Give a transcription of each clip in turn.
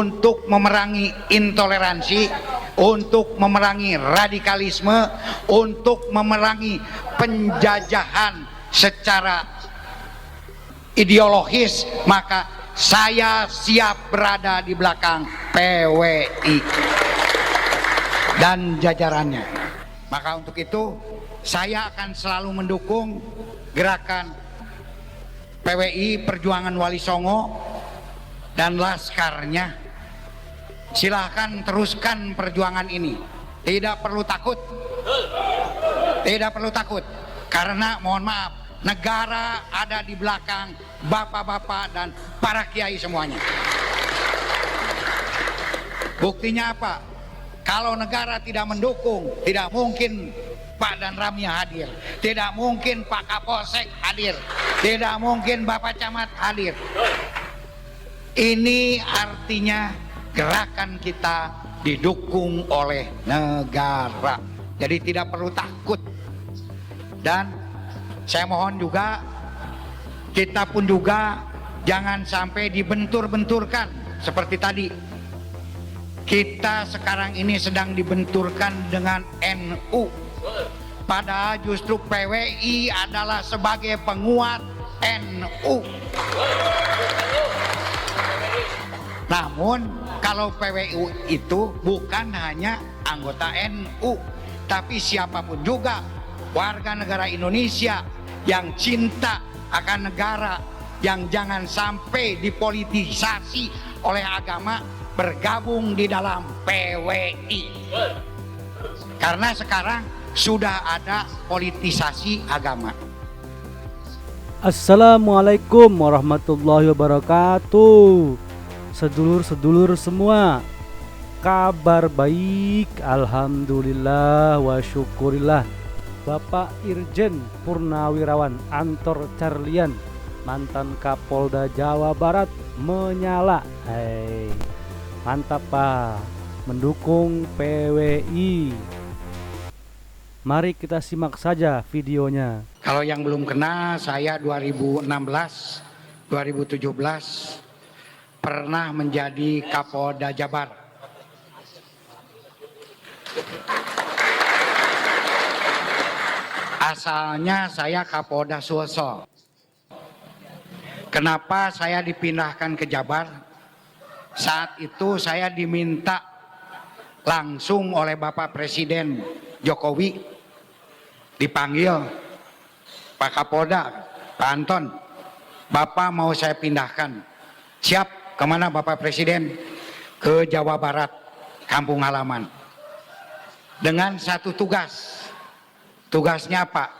untuk memerangi intoleransi, untuk memerangi radikalisme, untuk memerangi penjajahan secara ideologis, maka saya siap berada di belakang PWI dan jajarannya. Maka untuk itu saya akan selalu mendukung gerakan PWI Perjuangan Wali Songo dan laskarnya. Silahkan teruskan perjuangan ini, tidak perlu takut, tidak perlu takut, karena mohon maaf, negara ada di belakang bapak-bapak dan para kiai semuanya. Buktinya apa? Kalau negara tidak mendukung, tidak mungkin Pak dan Ramya hadir, tidak mungkin Pak Kapolsek hadir, tidak mungkin Bapak Camat hadir. Ini artinya gerakan kita didukung oleh negara. Jadi tidak perlu takut. Dan saya mohon juga, kita pun juga jangan sampai dibentur-benturkan seperti tadi. Kita sekarang ini sedang dibenturkan dengan NU. Padahal justru PWI adalah sebagai penguat NU. Namun kalau PWI itu bukan hanya anggota NU, tapi siapapun juga warga negara Indonesia yang cinta akan negara, yang jangan sampai dipolitisasi oleh agama, bergabung di dalam PWI. Karena sekarang sudah ada politisasi agama. Assalamualaikum warahmatullahi wabarakatuh. Sedulur-sedulur semua, kabar baik, alhamdulillah wa syukurillah. Bapak Irjen Purnawirawan Antor Carlian, mantan Kapolda Jawa Barat, menyala. Mantap Pak, mendukung PWI. Mari kita simak saja videonya. Kalau yang belum kena, saya 2016, 2017 pernah menjadi Kapolda Jabar. Asalnya saya Kapolda Sulsel. Kenapa saya dipindahkan ke Jabar? Saat itu saya diminta langsung oleh Bapak Presiden Jokowi, dipanggil, Pak Kapolda, Pak Anton, Bapak mau saya pindahkan. Siap, kemana Bapak Presiden? Ke Jawa Barat, kampung halaman. Dengan satu tugas. Tugasnya apa?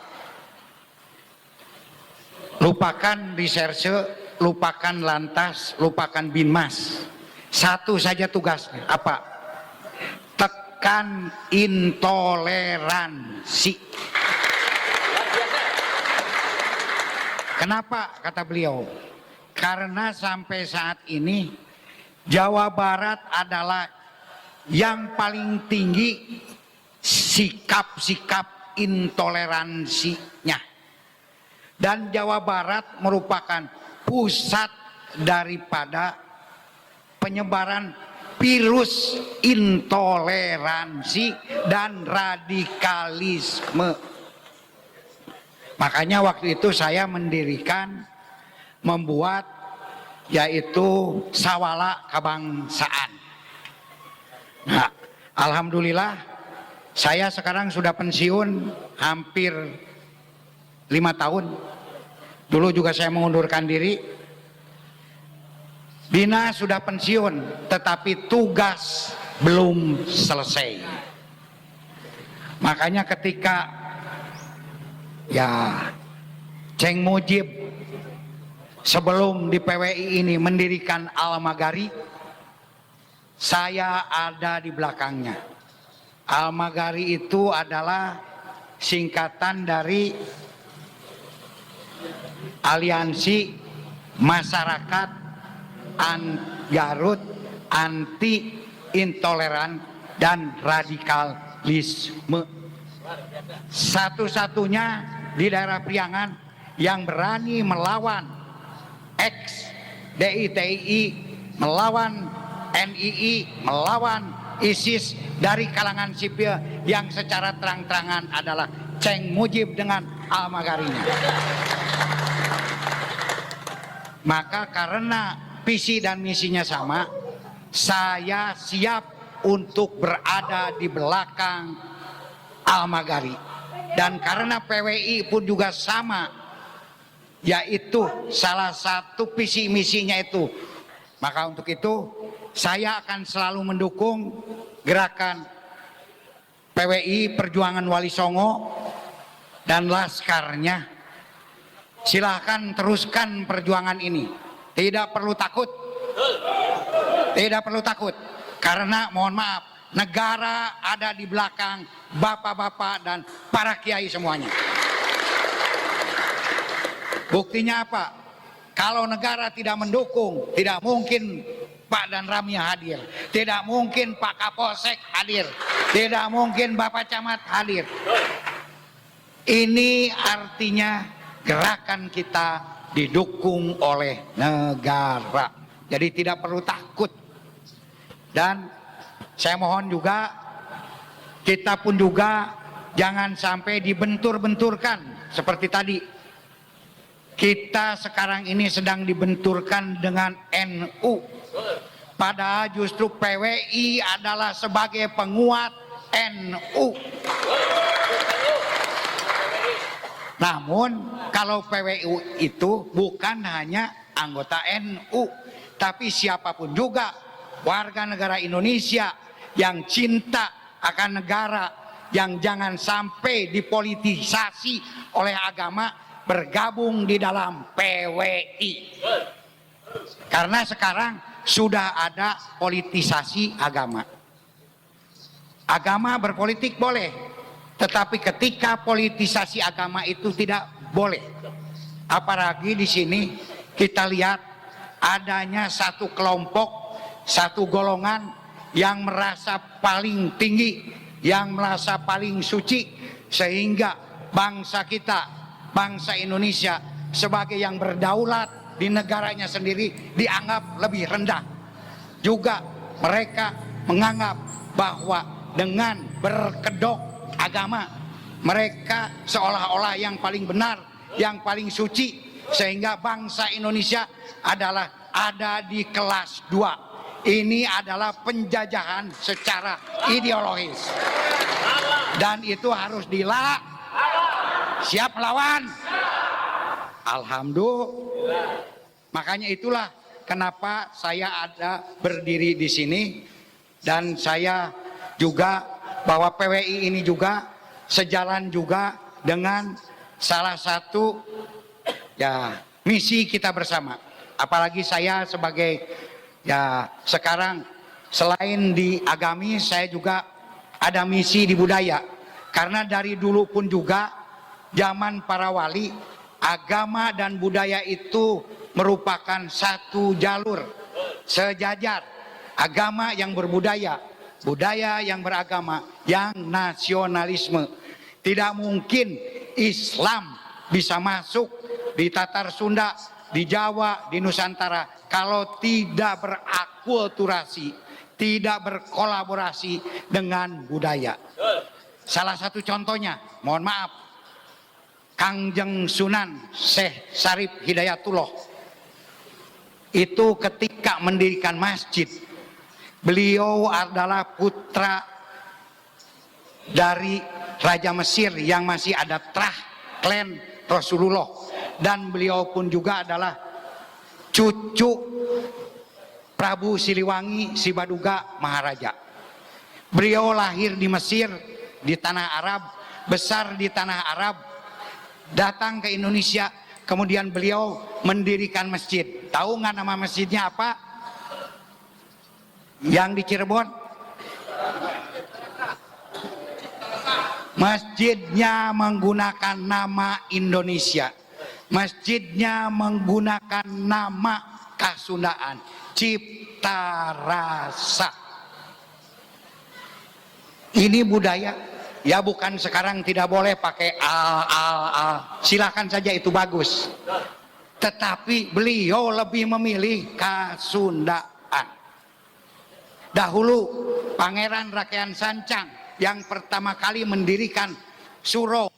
Lupakan reserse, lupakan lantas, lupakan binmas. Satu saja tugasnya, apa? Tekan intoleransi. Kenapa kata beliau? Karena sampai saat ini Jawa Barat adalah yang paling tinggi sikap-sikap intoleransinya. Dan Jawa Barat merupakan pusat daripada penyebaran virus intoleransi dan radikalisme. Makanya waktu itu saya membuat yaitu Sawala Kebangsaan. Nah, alhamdulillah saya sekarang sudah pensiun hampir 5 tahun. Dulu juga saya mengundurkan diri. Bina sudah pensiun, tetapi tugas belum selesai. Makanya ketika Ceng Mujib sebelum di PWI ini mendirikan Al-Magari, saya ada di belakangnya. Al-Magari itu adalah singkatan dari Aliansi Masyarakat Garut Anti Intoleran dan Radikalisme. Satu-satunya di daerah Priangan yang berani melawan ex DITI, melawan NII melawan ISIS dari kalangan sipil yang secara terang-terangan adalah Ceng Mujib dengan Al-Magharinya. Maka karena visi dan misinya sama, saya siap untuk berada di belakang Al-Maghari. Dan karena PWI pun juga sama, yaitu salah satu visi misinya itu, maka untuk itu saya akan selalu mendukung gerakan PWI Perjuangan Wali Songo dan laskarnya. Silahkan teruskan perjuangan ini, tidak perlu takut, tidak perlu takut, karena mohon maaf, negara ada di belakang bapak-bapak dan para kiai semuanya. Buktinya apa? Kalau negara tidak mendukung, tidak mungkin Pak Dan Ramya hadir, tidak mungkin Pak Kapolsek hadir, tidak mungkin Bapak Camat hadir. Ini artinya gerakan kita didukung oleh negara. Jadi tidak perlu takut. Dan saya mohon juga, kita pun juga jangan sampai dibentur-benturkan seperti tadi. Kita sekarang ini sedang dibenturkan dengan NU. Padahal justru PWI adalah sebagai penguat NU. Namun kalau PWI itu bukan hanya anggota NU, tapi siapapun juga warga negara Indonesia yang cinta akan negara, yang jangan sampai dipolitisasi oleh agama, bergabung di dalam PWI. Karena sekarang sudah ada politisasi agama. Agama berpolitik boleh, tetapi ketika politisasi agama itu tidak boleh. Apalagi di sini kita lihat adanya satu kelompok, satu golongan yang merasa paling tinggi, yang merasa paling suci, sehingga bangsa kita, bangsa Indonesia sebagai yang berdaulat di negaranya sendiri dianggap lebih rendah. Juga mereka menganggap bahwa dengan berkedok agama mereka seolah-olah yang paling benar, yang paling suci, sehingga bangsa Indonesia adalah ada di kelas 2. Ini adalah penjajahan secara ideologis, dan itu harus siap melawan. Alhamdulillah. Makanya itulah kenapa saya ada berdiri di sini, dan saya juga bahwa PWI ini juga sejalan juga dengan salah satu ya misi kita bersama. Apalagi saya sebagai ya sekarang selain di agami, saya juga ada misi di budaya. Karena dari dulu pun juga zaman para wali, agama dan budaya itu merupakan satu jalur sejajar. Agama yang berbudaya, budaya yang beragama, yang nasionalisme. Tidak mungkin Islam bisa masuk di Tatar Sunda, di Jawa, di Nusantara kalau tidak berakulturasi, tidak berkolaborasi dengan budaya. Salah satu contohnya, mohon maaf, Kangjeng Sunan Syekh Syarif Hidayatullah itu ketika mendirikan masjid, beliau adalah putra dari Raja Mesir yang masih ada trah klan Rasulullah, dan beliau pun juga adalah cucu Prabu Siliwangi Sibaduga Maharaja. Beliau lahir di Mesir, di tanah Arab, besar di tanah Arab, datang ke Indonesia, kemudian beliau mendirikan masjid. Tahu nggak nama masjidnya apa? Yang di Cirebon? Masjidnya menggunakan nama Indonesia. Masjidnya menggunakan nama Kasundaan, Cipta Rasa. Ini budaya. Ya bukan sekarang tidak boleh pakai al. Silakan saja, itu bagus. Tetapi beliau lebih memilih Kasundaan. Dahulu Pangeran Rakean Sancang yang pertama kali mendirikan Suro